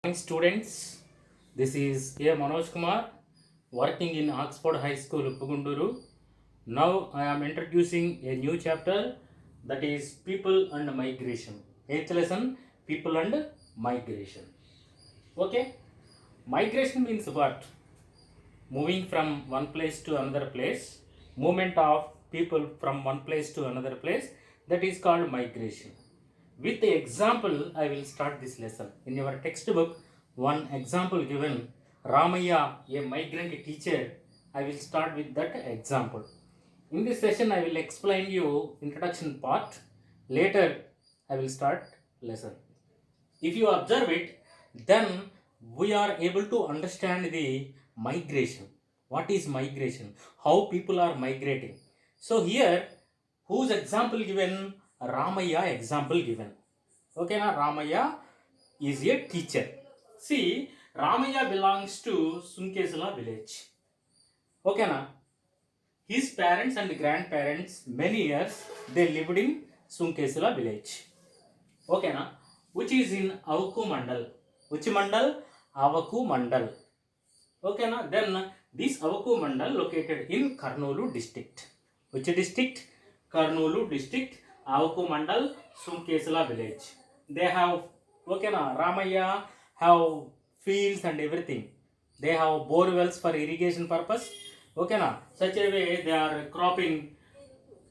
Morning students, this is A. Manoj Kumar working in Oxford High School, Uppugunduru. Now I am introducing a new chapter, that is People and Migration. 8th lesson, People and Migration. Okay, migration means what? Moving from one place to another place, movement of people from one place to another place, that is called migration. With the example, I will start this lesson. In your textbook, one example given, Ramaya, a migrant teacher. I will start with that example. In this session, I will explain you introduction part. Later, I will start lesson. If you observe it, then we are able to understand the migration. What is migration? How people are migrating. So here, whose example given? Ramaya example given. Okay, now Ramaya is a teacher. See, Ramaya belongs to Sunkesala village. Okay, now his parents and grandparents many years they lived in Sunkesala village. Okay, now which is in Avaku Mandal. Which Mandal? Avaku Mandal. Okay, now then this Avaku Mandal located in Karnoolu district. Which district? Karnoolu district, Avaku Mandal, Sunkesala village. They have, okay, now Ramaya have fields and everything. They have bore wells for irrigation purpose. Okay, now such a way they are cropping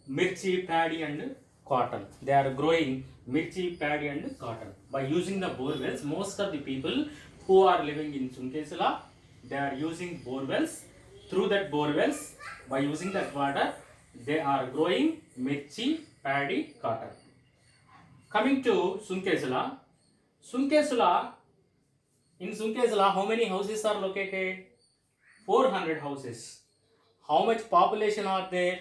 mirchi, paddy and cotton. They are growing mirchi, paddy and cotton. By using the bore wells, most of the people who are living in Sunkesala, they are using bore wells. Through that bore wells, by using that water, they are growing mirchi, paddy, cotton. Coming to Sunkesala, Sunkesala, in Sunkesala, how many houses are located? 400 houses. How much population are there?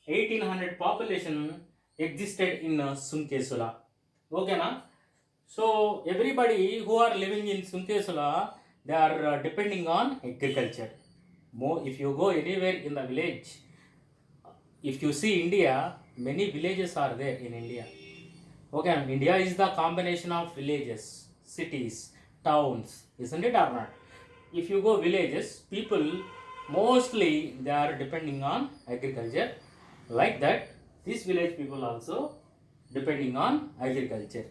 1800 population existed in Sunkesala. Okay, na? So everybody who are living in Sunkesala, they are depending on agriculture. If you go anywhere in the village, if you see India, many villages are there in India. Okay, India is the combination of villages, cities, towns, isn't it or not? If you go villages, people mostly they are depending on agriculture. Like that, these village people also depending on agriculture.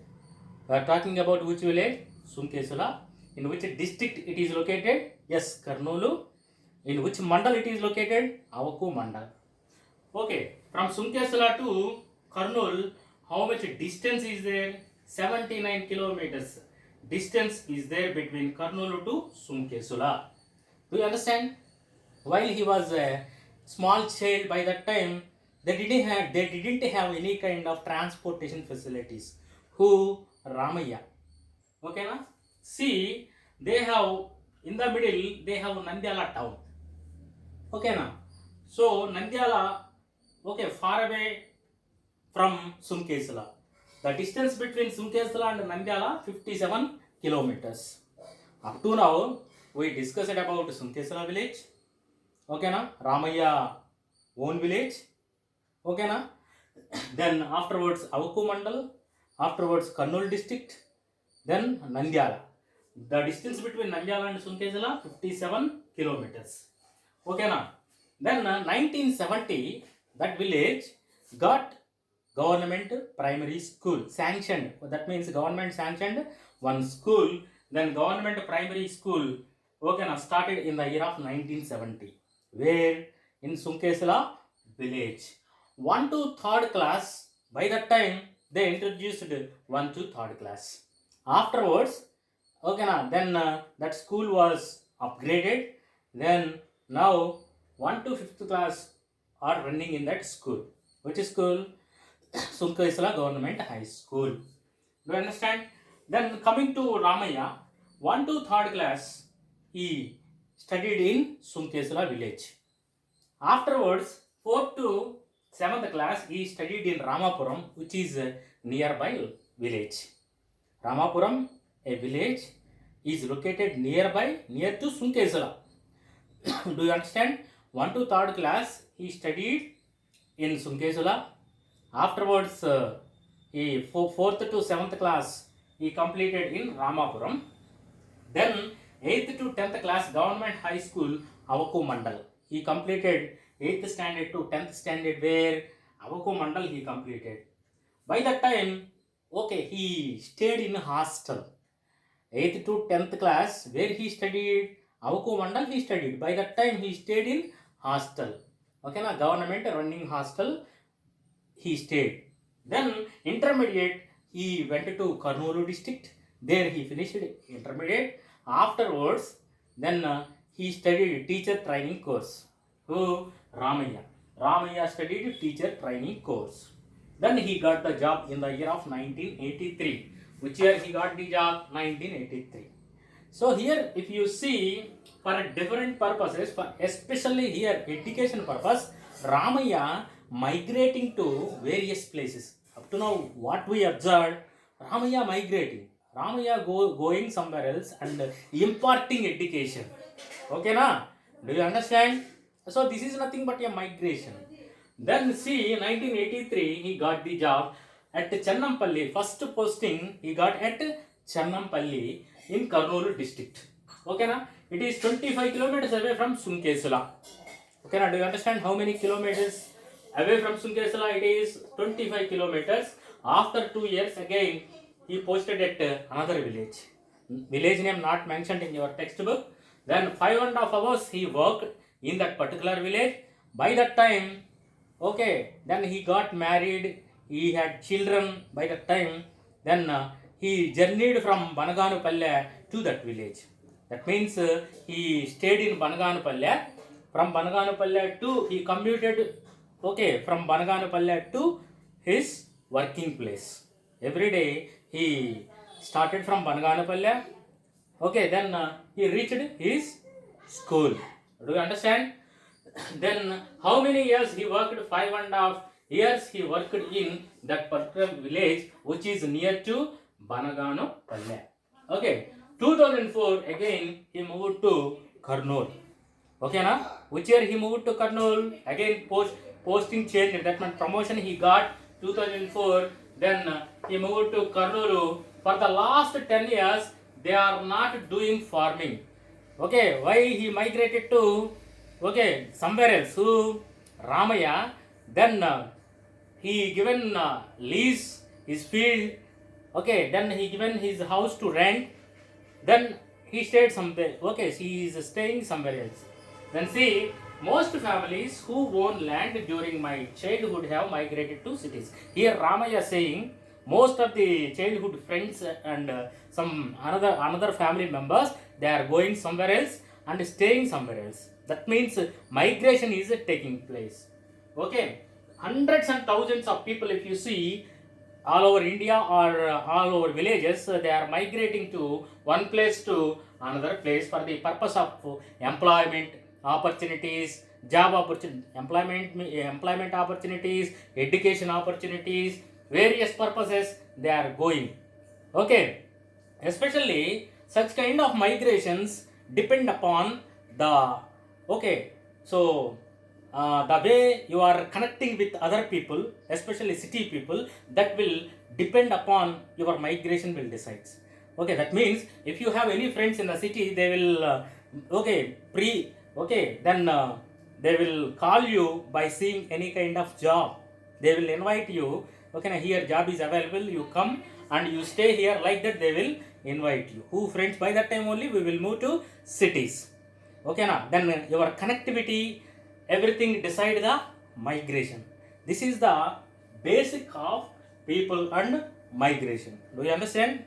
We are talking about which village? Sunkesala. In which district it is located? Yes, Karnoolu. In which mandal it is located? Avaku mandal. Okay, from Sunkesala to Karnool, how much distance is there? 79 kilometers. Distance is there between Karnool to Sunkesala. Do you understand? While he was a small child by that time, they didn't have any kind of transportation facilities. Who? Ramaya. Okay, na? See, they have in the middle they have Nandyala town. Okay, na? So Nandyala, okay, far away from Sunkesala. The distance between Sunkesala and Nandyala 57 kilometers. Up to now, we discussed about Sunkesala village. Okay, na? Ramaya own village. Okay, na? Then afterwards Avaku Mandal. Afterwards Karnool district. Then Nandyala. The distance between Nandyala and Sunkesala 57 kilometers. Okay, na? Then 1970, that village got government primary school sanctioned. That means government sanctioned one school. Then government primary school, okay, now started in the year of 1970. Where? In Sunkesala village. 1 to 3rd class, by that time they introduced 1 to 3rd class. Afterwards, okay, now then that school was upgraded. Then now 1 to 5th class are running in that school. Which school? Sunkesala Government High School. Do you understand? Then coming to Ramaya, 1 to 3rd class, he studied in Sunkesala village. Afterwards, 4th to 7th class, he studied in Ramapuram, which is a nearby village. Ramapuram, a village, is located near to Sunkesala. Do you understand? 1 to 3rd class, he studied in Sunkesala. Afterwards, he 4th to 7th class he completed in Ramapuram. Then 8th to 10th class government high school Avaku Mandal. He completed 8th standard to 10th standard where Avaku Mandal he completed. By that time, okay, he stayed in hostel. 8th to 10th class where he studied Avaku Mandal he studied. By that time he stayed in hostel. Okay, na government running hostel he stayed. Then intermediate he went to Kurnool district. There he finished intermediate. Afterwards, then he studied teacher training course. Who? Ramaya. Ramaya studied teacher training course. Then he got the job in the year of 1983. Which year he got the job? 1983. So here if you see, for different purposes, for especially here education purpose, Ramaya migrating to various places. Up to now what we observed, Ramaya migrating. Ramaya going somewhere else and imparting education. Okay na? Do you understand? So this is nothing but a migration. Then see 1983 he got the job at Channampalli. First posting he got at Channampalli in Kurnool district. Okay na? It is 25 kilometers away from Sunkesula. Okay na? Do you understand how many kilometers away from Sunkesula? It is 25 kilometers. After 2 years again he posted at another village. Village name not mentioned in your textbook. Then 5.5 hours he worked in that particular village. By that time, okay, then he got married. He had children by that time. Then he journeyed from Banaganupalle to that village. That means he stayed in Banaganupalle. From Banaganupalle to he commuted, okay, from Banaganupalle to his working place. Every day he started from Banaganupalle. Okay, then he reached his school. Do you understand? Then how many years he worked? 5.5 years he worked in that particular village which is near to Banaganupalle. Okay, 2004 again he moved to Kurnool. Okay na? Which year he moved to Kurnool? Again posting changed. That meant promotion he got 2004. Then he moved to Kurnool. For the last 10 years they are not doing farming. Okay, why he migrated to, okay, somewhere else? Who? Ramaya. Then he given lease his field. Okay, then he given his house to rent. Then he stayed somewhere. Okay, he is staying somewhere else. Then see, most families who own land during my childhood have migrated to cities. Here Ramaya saying most of the childhood friends and some another family members, they are going somewhere else and staying somewhere else. That means migration is taking place. Okay, hundreds and thousands of people, if you see, all over India or all over villages, they are migrating to one place to another place for the purpose of employment opportunities, job opportunities, employment opportunities, education opportunities, various purposes they are going. Okay, especially such kind of migrations depend upon the, okay, so the way you are connecting with other people, especially city people, that will depend upon your migration will decide. Okay, that means if you have any friends in the city, they will then they will call you by seeing any kind of job. They will invite you. Okay, now here job is available, you come and you stay here, like that they will invite you. Who friends? By that time only we will move to cities. Okay, now then your connectivity, everything decide the migration. This is the basic of people and migration. Do you understand?